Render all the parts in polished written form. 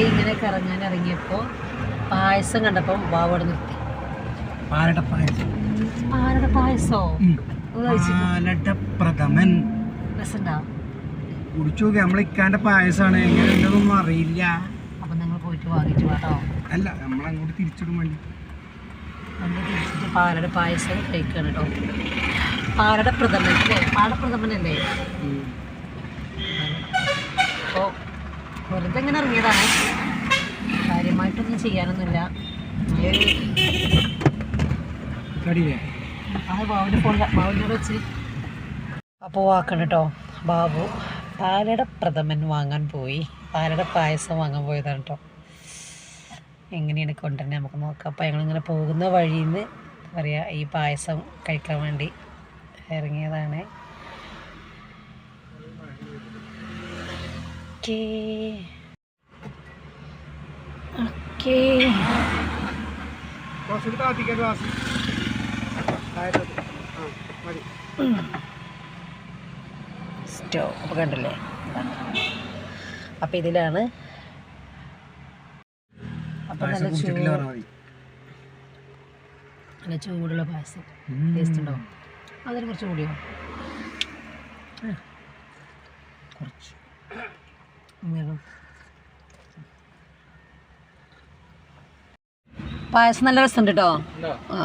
ഇങ്ങനെ കറങ്ങാൻ ഇറങ്ങിയപ്പോൾ പായസം കണ്ടപ്പോൾ ബാവോടെ നിർത്തി. പാലട പായസം. പാലട പായസോ? പ്രഥമൻ രസമുണ്ടാവും. കുടിച്ചു നോക്കി. നമ്മളിക്കാൻ്റെ പായസമാണ്, എങ്ങനെ ഉണ്ടെന്നൊന്നും അറിയില്ല. അപ്പം നിങ്ങൾ പോയിട്ട് വാങ്ങിച്ചു കേട്ടോ. അല്ല, നമ്മളങ്ങോട്ട് തിരിച്ചിടും വേണ്ടി വണ്ടി തിരിച്ചിട്ട് പാലട പായസം കഴിക്കണം കേട്ടോ. പാലട പ്രഥമൻ അല്ലേ? പാലപ്രഥമനല്ലേ? അപ്പോൾ വെറുതെ ഇങ്ങനെ ഇറങ്ങിയതാണ്, കാര്യമായിട്ടൊന്നും ചെയ്യാനൊന്നുമില്ല. ബാബുവിനോട് വെച്ച് അപ്പോൾ വാക്കണം കേട്ടോ. ബാബു പാലട പ്രഥമൻ വാങ്ങാൻ പോയി, പാലട പായസം വാങ്ങാൻ പോയതാണ് കേട്ടോ. എങ്ങനെയാണ് കൊണ്ടുവരുന്നത് നമുക്ക് നോക്കാം. അപ്പോൾ ഞങ്ങളിങ്ങനെ പോകുന്ന വഴിയിൽ നിന്ന് പറയാ ഈ പായസം കഴിക്കാൻ വേണ്ടി ഇറങ്ങിയതാണ്. സ്റ്റോവ് അപ്പോൾ കണ്ടില്ലേ. അപ്പം ഇതിലാണ്. അപ്പം നല്ല ചൂടുള്ള പായസം. ടേസ്റ്റ് ഉണ്ടോ? അതിന് കുറച്ച് കൂടിയോ? കുറച്ച് പായസം നല്ല രസമുണ്ട് കേട്ടോ.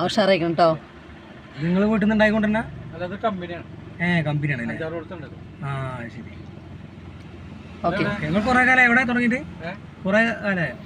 ഉഷാറായിക്കണം കേട്ടോ. നിങ്ങൾ വീട്ടിൽ നിന്ന് ഉണ്ടായിക്കൊണ്ടിരുന്ന കമ്പനിയാണ്. ആ ശരി. ഓക്കെ. നിങ്ങൾ കുറേ കാലം എവിടെ തുടങ്ങിയിട്ട്? കുറേ കാലമായോ?